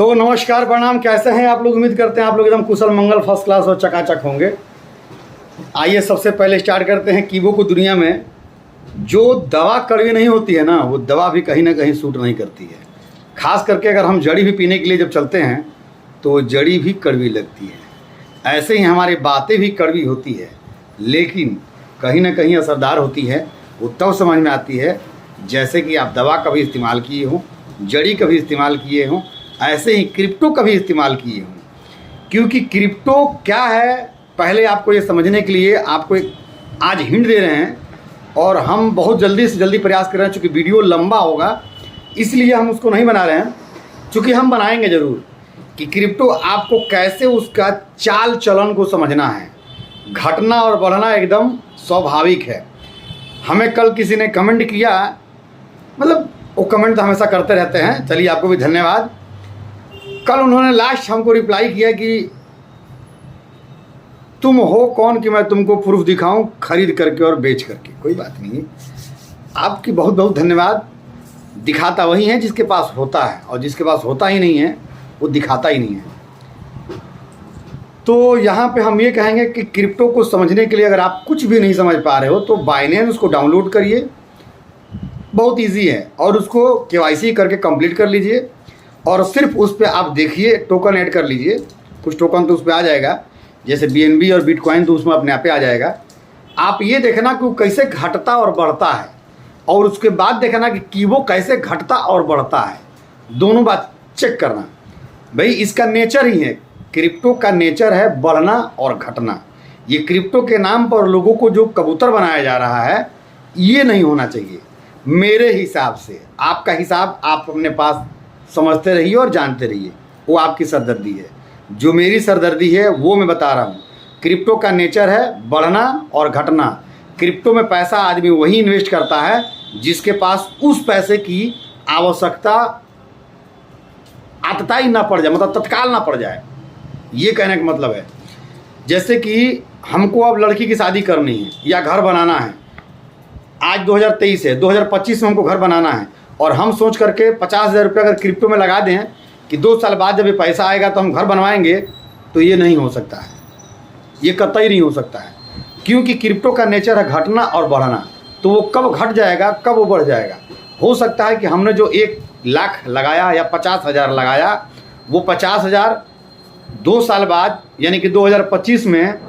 तो नमस्कार, प्रणाम। कैसे हैं आप लोग? उम्मीद करते हैं आप लोग एकदम कुशल मंगल, फर्स्ट क्लास और चकाचक होंगे। आइए सबसे पहले स्टार्ट करते हैं। कीबो को दुनिया में जो दवा कड़वी नहीं होती है ना, वो दवा भी कहीं ना कहीं सूट नहीं करती है। खास करके अगर हम जड़ी भी पीने के लिए जब चलते हैं तो जड़ी भी कड़वी लगती है। ऐसे ही हमारी बातें भी कड़वी होती है, लेकिन कहीं ना कहीं असरदार होती है। वो तब समझ में आती है जैसे कि आप दवा कभी इस्तेमाल किए हों, जड़ी कभी इस्तेमाल किए हों, ऐसे ही क्रिप्टो कभी इस्तेमाल किए हों। क्योंकि क्रिप्टो क्या है, पहले आपको ये समझने के लिए आपको एक आज हिंट दे रहे हैं, और हम बहुत जल्दी से जल्दी प्रयास कर रहे हैं। चूँकि वीडियो लंबा होगा इसलिए हम उसको नहीं बना रहे हैं, चूँकि हम बनाएंगे ज़रूर कि क्रिप्टो आपको कैसे उसका चाल चलन को समझना है। घटना और बढ़ना एकदम स्वाभाविक है। हमें कल किसी ने कमेंट किया, मतलब वो कमेंट तो हमेशा करते रहते हैं, चलिए आपको भी धन्यवाद। कल उन्होंने लास्ट हमको रिप्लाई किया कि तुम हो कौन कि मैं तुमको प्रूफ दिखाऊं खरीद करके और बेच करके। कोई बात नहीं है, आपकी बहुत बहुत धन्यवाद। दिखाता वही है जिसके पास होता है, और जिसके पास होता ही नहीं है वो दिखाता ही नहीं है। तो यहाँ पे हम ये कहेंगे कि क्रिप्टो को समझने के लिए अगर आप कुछ भी नहीं समझ पा रहे हो तो बाइनेंस को डाउनलोड करिए, बहुत इजी है, और उसको KYC करके कंप्लीट कर लीजिए। और सिर्फ उस पर आप देखिए, टोकन ऐड कर लीजिए। कुछ टोकन तो उस पर आ जाएगा, जैसे BNB और बिटकॉइन तो उसमें अपने आप आ जाएगा। आप ये देखना कि वो कैसे घटता और बढ़ता है, और उसके बाद देखना कि कीबो कैसे घटता और बढ़ता है। दोनों बात चेक करना। भाई इसका नेचर ही है, क्रिप्टो का नेचर है बढ़ना और घटना। ये क्रिप्टो के नाम पर लोगों को जो कबूतर बनाया जा रहा है, ये नहीं होना चाहिए मेरे हिसाब से। आपका हिसाब आप अपने पास समझते रहिए और जानते रहिए, वो आपकी सरदर्दी है। जो मेरी सरदर्दी है वो मैं बता रहा हूँ। क्रिप्टो का नेचर है बढ़ना और घटना। क्रिप्टो में पैसा आदमी वही इन्वेस्ट करता है जिसके पास उस पैसे की आवश्यकता आतताई ना पड़ जाए, मतलब तत्काल ना पड़ जाए। ये कहने का मतलब है जैसे कि हमको अब लड़की की शादी करनी है या घर बनाना है। आज 2023 है, 2025 में हमको घर बनाना है, और हम सोच करके 50,000 रुपये अगर क्रिप्टो में लगा दें कि 2 साल बाद जब ये पैसा आएगा तो हम घर बनवाएंगे, तो ये नहीं हो सकता है। ये कतई नहीं हो सकता है, क्योंकि क्रिप्टो का नेचर है घटना और बढ़ना। तो वो कब घट जाएगा, कब वो बढ़ जाएगा। हो सकता है कि हमने जो 1 लाख लगाया या 50,000 लगाया, वो 50,000 2 साल बाद यानी कि 2025 में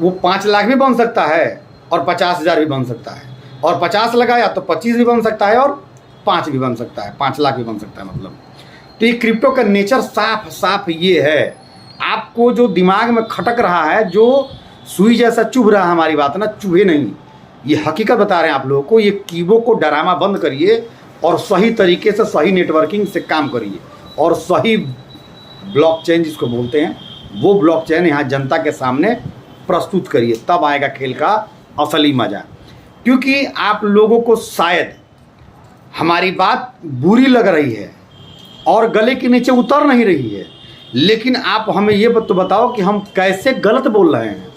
वो 5 लाख भी बन सकता है, और 50,000 भी बन सकता है। और 50 लगाया तो 25 भी बन सकता है, और 5 भी बन सकता है, 5 लाख भी बन सकता है। मतलब तो ये क्रिप्टो का नेचर साफ साफ ये है। आपको जो दिमाग में खटक रहा है, जो सुई जैसा चुभ रहा है, हमारी बात ना चुभे नहीं, ये हकीकत बता रहे हैं आप लोगों को। ये कीबो को डरामा बंद करिए और सही तरीके से सही नेटवर्किंग से काम करिए, और सही ब्लॉकचेन जिसको बोलते हैं वो ब्लॉकचेन यहाँ जनता के सामने प्रस्तुत करिए, तब आएगा खेल का असली मज़ा। क्योंकि आप लोगों को शायद हमारी बात बुरी लग रही है और गले के नीचे उतर नहीं रही है, लेकिन आप हमें ये तो बताओ कि हम कैसे गलत बोल रहे हैं।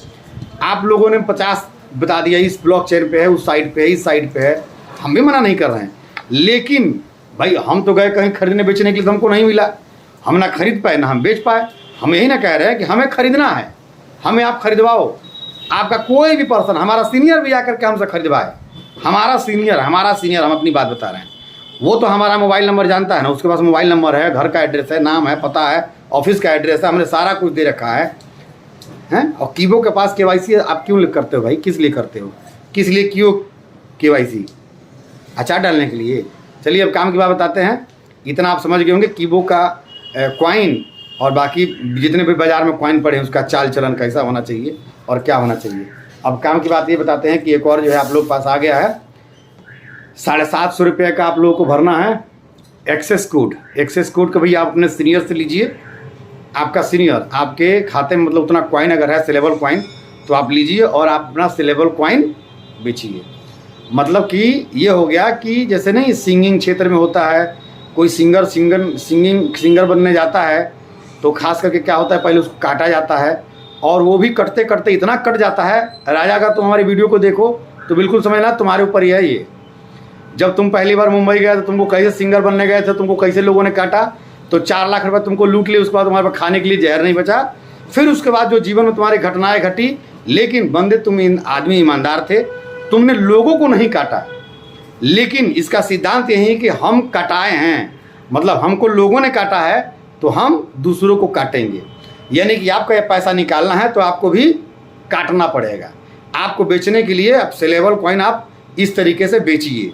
आप लोगों ने 50 बता दिया, इस ब्लॉकचेन पे है, उस साइड पे है, इस साइड पे है। हम भी मना नहीं कर रहे हैं, लेकिन भाई हम तो गए कहीं खरीदने बेचने के लिए, तो हमको नहीं मिला। हम ना खरीद पाए ना हम बेच पाए। हम यही ना कह रहे हैं कि हमें खरीदना है, हमें आप खरीदवाओ। आपका कोई भी पर्सन, हमारा सीनियर भी आकर के हमसे खरीदवाए, हमारा सीनियर, हम अपनी बात बता रहे हैं। वो तो हमारा मोबाइल नंबर जानता है ना, उसके पास मोबाइल नंबर है, घर का एड्रेस है, नाम है, पता है, ऑफिस का एड्रेस है, हमने सारा कुछ दे रखा है हैं। और कीबो के पास KYC आप क्यों करते हो भाई? किस लिए करते हो? किस लिए क्यों KYC? अचार डालने के लिए? चलिए अब काम की बात बताते हैं। इतना आप समझ गए होंगे कीबो का कॉइन और बाकी जितने भी बाज़ार में कॉइन पड़े हैं उसका चाल चलन कैसा होना चाहिए और क्या होना चाहिए। अब काम की बात ये बताते हैं कि एक और जो है आप लोग पास आ गया है, 750 रुपये का आप लोगों को भरना है एक्सेस कोड का। भैया आप अपने सीनियर से लीजिए। आपका सीनियर आपके खाते में, मतलब उतना कॉइन अगर है सेलेबल कॉइन, तो आप लीजिए और आप अपना सेलेबल कॉइन बेचिए। मतलब कि ये हो गया कि जैसे नहीं सिंगिंग क्षेत्र में होता है, कोई सिंगर बनने जाता है तो खास करके क्या होता है, पहले उसको काटा जाता है, और वो भी कटते कटते इतना कट जाता है। राजा का तुम हमारी वीडियो को देखो तो बिल्कुल समझना तुम्हारे ऊपर ही है ये। जब तुम पहली बार मुंबई गए तो तुमको कैसे सिंगर बनने गए थे, तुमको कैसे लोगों ने काटा, तो 4 लाख रुपए तुमको लूट लिए, उसके बाद तुम्हारे पास खाने के लिए जहर नहीं बचा। फिर उसके बाद जो जीवन में तुम्हारी घटनाएं घटी, लेकिन बंदे तुम आदमी ईमानदार थे, तुमने लोगों को नहीं काटा। लेकिन इसका सिद्धांत यही है कि हम कटाए हैं, मतलब हमको लोगों ने काटा है तो हम दूसरों को काटेंगे। यानी कि आपका ये पैसा निकालना है तो आपको भी काटना पड़ेगा। आपको बेचने के लिए अब सेलेबल कॉइन आप इस तरीके से बेचिए।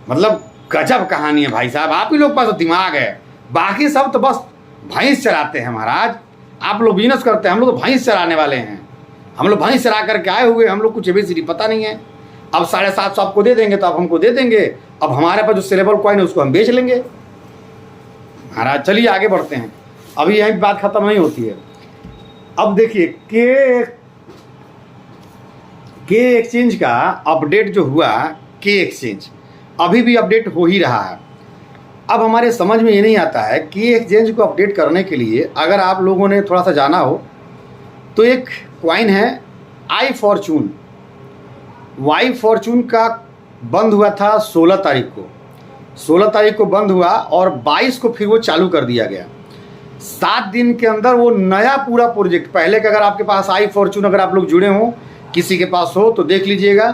मतलब गजब कहानी है भाई साहब, आप ही लोग पास दिमाग है, बाकी सब तो बस भैंस चराते हैं महाराज। आप लोग बिजनेस करते हैं, हम लोग तो भैंस चराने वाले हैं। हम लोग भैंस चरा करके आए हुए, हम लोग कुछ ABCD पता नहीं है। अब 750 आपको दे देंगे तो आप हमको दे देंगे, अब हमारे पास जो सेलेबल कॉइन है उसको हम बेच लेंगे महाराज। चलिए आगे बढ़ते हैं, अभी यही बात खत्म नहीं होती है। अब देखिए के एक्सचेंज का अपडेट जो हुआ, के एक्सचेंज अभी भी अपडेट हो ही रहा है। अब हमारे समझ में ये नहीं आता है कि एक्सचेंज को अपडेट करने के लिए अगर आप लोगों ने थोड़ा सा जाना हो तो एक कॉइन है आई फॉर्चून। वाई फॉर्चून का बंद हुआ था 16 तारीख को, 16 तारीख को बंद हुआ और 22 को फिर वो चालू कर दिया गया। 7 दिन के अंदर वो नया पूरा प्रोजेक्ट, पहले का अगर आपके पास आई फॉर्चून अगर आप लोग जुड़े हों, किसी के पास हो तो देख लीजिएगा,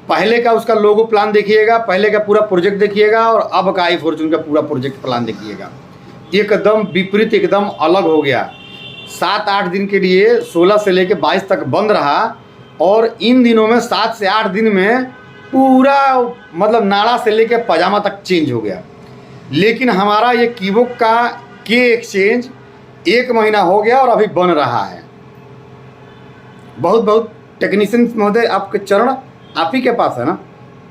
पहले का उसका लोगो प्लान देखिएगा, पहले का पूरा प्रोजेक्ट देखिएगा और अब का आई फॉर्चून का पूरा प्रोजेक्ट प्लान देखिएगा। एकदम विपरीत, एकदम अलग हो गया। 7-8 दिन के लिए 16 से लेकर 22 तक बंद रहा और इन दिनों में 7 से 8 दिन में पूरा मतलब नाड़ा से लेकर पजामा तक चेंज हो गया। लेकिन हमारा ये कीबोक का के एक्सचेंज 1 महीना हो गया और अभी बन रहा है। बहुत बहुत टेक्नीशियन महोदय, आपके चरण आप ही के पास है ना,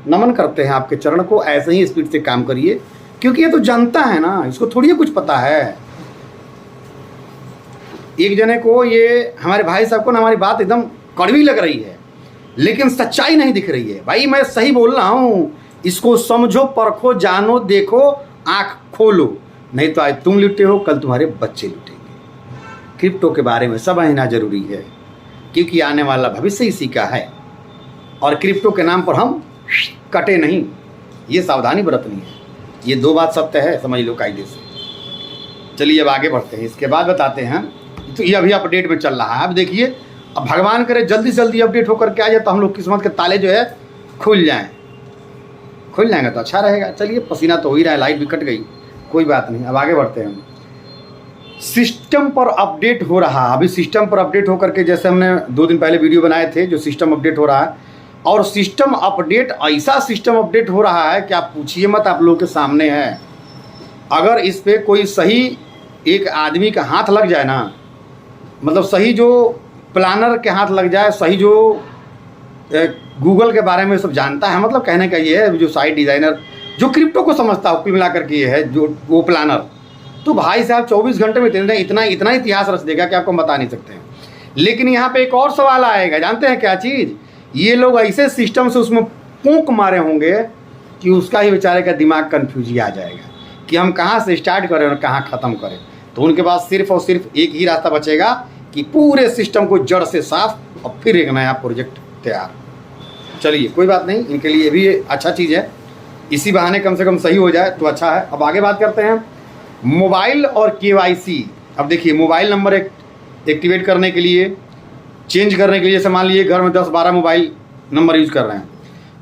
नमन करते हैं आपके चरण को। ऐसे ही स्पीड से काम करिए, क्योंकि ये तो जनता है ना, इसको थोड़ी कुछ पता है। एक जने को, ये हमारे भाई साहब को ना हमारी बात एकदम कड़वी लग रही है, लेकिन सच्चाई नहीं दिख रही है। भाई मैं सही बोल रहा हूँ, इसको समझो, परखो, जानो, देखो, आँख खोलो, नहीं तो आज तुम लुटे हो, कल तुम्हारे बच्चे लुटेंगे। क्रिप्टो के बारे में समझना जरूरी है, क्योंकि आने वाला भविष्य इसी का है और क्रिप्टो के नाम पर हम कटे नहीं, ये सावधानी बरतनी है। ये 2 बात सत्य है, समझ लो कायदे से। चलिए अब आगे बढ़ते हैं, इसके बाद बताते हैं। तो ये अभी अपडेट में चल रहा है। अब देखिए, अब भगवान करे जल्दी से जल्दी अपडेट होकर के आ जाए तो हम लोग किस्मत के ताले जो है खुल जाएंगे तो अच्छा रहेगा। चलिए, पसीना तो हो ही रहा है, लाइट भी कट गई, कोई बात नहीं। अब आगे बढ़ते हैं। सिस्टम पर अपडेट हो रहा है। अभी सिस्टम पर अपडेट होकर के, जैसे हमने 2 दिन पहले वीडियो बनाए थे, जो सिस्टम अपडेट हो रहा है, और सिस्टम अपडेट ऐसा सिस्टम अपडेट हो रहा है कि आप पूछिए मत, आप लोगों के सामने है। अगर इस पर कोई सही एक आदमी का हाथ लग जाए ना, मतलब सही जो प्लानर के हाथ लग जाए, सही जो गूगल के बारे में सब जानता है, मतलब कहने का ये है, जो साइट डिज़ाइनर जो क्रिप्टो को समझता है, कुल मिलाकर के ये है जो वो प्लानर, तो भाई साहब 24 घंटे में इतना इतिहास रच देगा कि आपको बता नहीं सकते हैं। लेकिन यहाँ पे एक और सवाल आएगा, जानते हैं क्या चीज़? ये लोग ऐसे सिस्टम से उसमें पूंक मारे होंगे कि उसका ही बेचारे का दिमाग कन्फ्यूज ही आ जाएगा कि हम कहाँ से स्टार्ट करें और कहाँ ख़त्म करें। तो उनके पास सिर्फ और सिर्फ एक ही रास्ता बचेगा कि पूरे सिस्टम को जड़ से साफ और फिर एक नया प्रोजेक्ट तैयार। चलिए कोई बात नहीं, इनके लिए भी अच्छा चीज़ है, इसी बहाने कम से कम सही हो जाए तो अच्छा है। अब आगे बात करते हैं मोबाइल और KYC। अब देखिए, मोबाइल नंबर एक्टिवेट करने के लिए, चेंज करने के लिए, जैसे मान लीजिए घर में 10-12 मोबाइल नंबर यूज़ कर रहे हैं।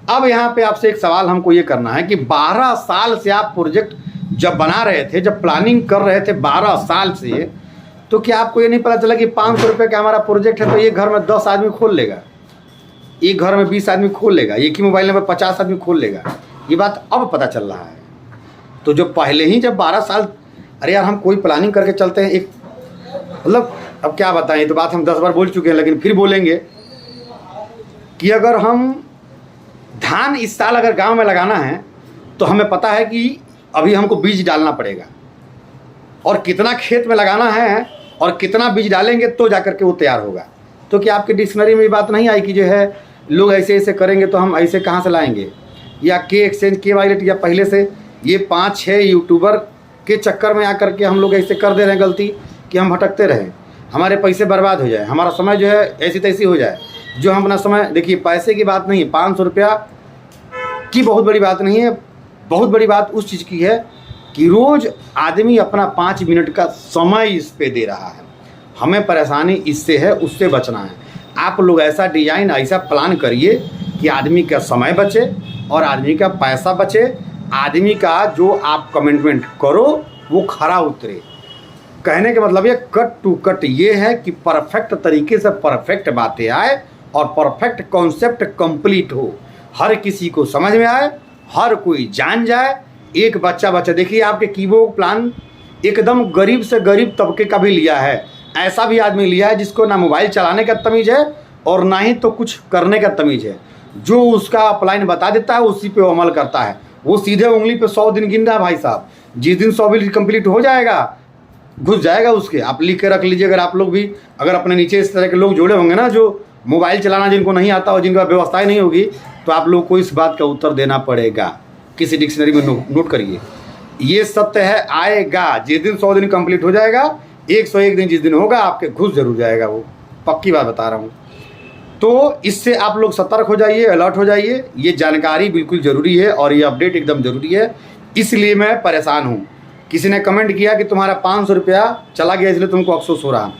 अब यहाँ पे आपसे एक सवाल हमको ये करना है कि 12 साल से आप प्रोजेक्ट जब बना रहे थे, जब प्लानिंग कर रहे थे 12 साल से, तो क्या आपको ये नहीं पता चला कि 500 रुपये का हमारा प्रोजेक्ट है तो एक घर में 10 आदमी खोल लेगा, एक घर में 20 आदमी खोल लेगा, एक ही मोबाइल नंबर 50 आदमी खोल लेगा? ये बात अब पता चल रहा है। तो जो पहले ही जब 12 साल, अरे यार हम कोई प्लानिंग करके चलते हैं, एक मतलब अब क्या बताएं, तो बात हम 10 बार बोल चुके हैं, लेकिन फिर बोलेंगे कि अगर हम धान इस साल अगर गांव में लगाना है तो हमें पता है कि अभी हमको बीज डालना पड़ेगा, और कितना खेत में लगाना है और कितना बीज डालेंगे तो जाकर के वो तैयार होगा। तो क्या आपके डिक्शनरी में ये बात नहीं आई कि जो है लोग ऐसे ऐसे करेंगे तो हम ऐसे कहाँ से लाएंगे? या के एक्सचेंज, के वायलेट, या पहले से ये 5-6 यूट्यूबर के चक्कर में आकर के हम लोग ऐसे कर दे रहे हैं गलती कि हम भटकते रहें, हमारे पैसे बर्बाद हो जाए, हमारा समय जो है ऐसी तैसी हो जाए। जो हम अपना समय, देखिए पैसे की बात नहीं है, 500 रुपया की बहुत बड़ी बात नहीं है, बहुत बड़ी बात उस चीज़ की है कि रोज़ आदमी अपना 5 मिनट का समय इस पे दे रहा है। हमें परेशानी इससे है, उससे बचना है। आप लोग ऐसा डिज़ाइन, ऐसा प्लान करिए कि आदमी का समय बचे और आदमी का पैसा बचे, आदमी का जो आप कमिटमेंट करो वो खरा उतरे। कहने का मतलब ये कट टू कट ये है कि परफेक्ट तरीके से परफेक्ट बातें आए और परफेक्ट कॉन्सेप्ट कंप्लीट हो, हर किसी को समझ में आए, हर कोई जान जाए। एक बच्चा देखिए, आपके कीबोर्ड प्लान एकदम गरीब से गरीब तबके का भी लिया है। ऐसा भी आदमी लिया है जिसको ना मोबाइल चलाने का तमीज़ है और ना ही तो कुछ करने का तमीज़ है। जो उसका अपलाइन बता देता है उसी पे वो अमल करता है। वो सीधे उंगली पे 100 दिन गिन रहा है भाई साहब। जिस दिन 100 दिन कंप्लीट हो जाएगा, घुस जाएगा उसके। आप लिख के रख लीजिए, अगर आप लोग भी अगर अपने नीचे इस तरह के लोग जोड़े होंगे ना, जो मोबाइल चलाना जिनको नहीं आता और जिनका व्यवस्था ही नहीं होगी, तो आप लोग को इस बात का उत्तर देना पड़ेगा। किसी डिक्शनरी में नोट करिए, ये सत्य है, आएगा। जिस दिन 100 दिन कंप्लीट हो जाएगा, 101 दिन जिस दिन होगा, आपके घुस जरूर जाएगा। वो पक्की बात बता रहा हूँ। तो इससे आप लोग सतर्क हो जाइए, अलर्ट हो जाइए। ये जानकारी बिल्कुल ज़रूरी है और ये अपडेट एकदम ज़रूरी है। इसलिए मैं परेशान हूँ। किसी ने कमेंट किया कि तुम्हारा 500 रुपया चला गया इसलिए तुमको अफसोस हो रहा।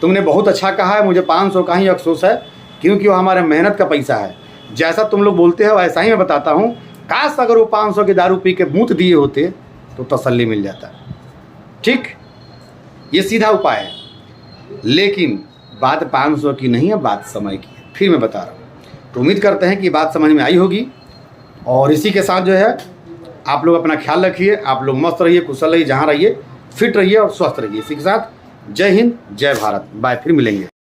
तुमने बहुत अच्छा कहा है, मुझे 500 का ही अफसोस है, क्योंकि वो हमारे मेहनत का पैसा है। जैसा तुम लोग बोलते हो वैसा ही मैं बताता हूँ। काश अगर वो 500 की दारू पी के मूत दिए होते तो तसल्ली मिल जाता। ठीक, ये सीधा उपाय है। लेकिन बात 500 की नहीं है, बात समय की है। फिर मैं बता रहा हूँ। तो उम्मीद करते हैं कि बात समझ में आई होगी। और इसी के साथ जो है, आप लोग अपना ख्याल रखिए, आप लोग मस्त रहिए, कुशल रहिए, जहाँ रहिए फिट रहिए और स्वस्थ रहिए। इसी के साथ जय हिंद, जय भारत। बाय, फिर मिलेंगे।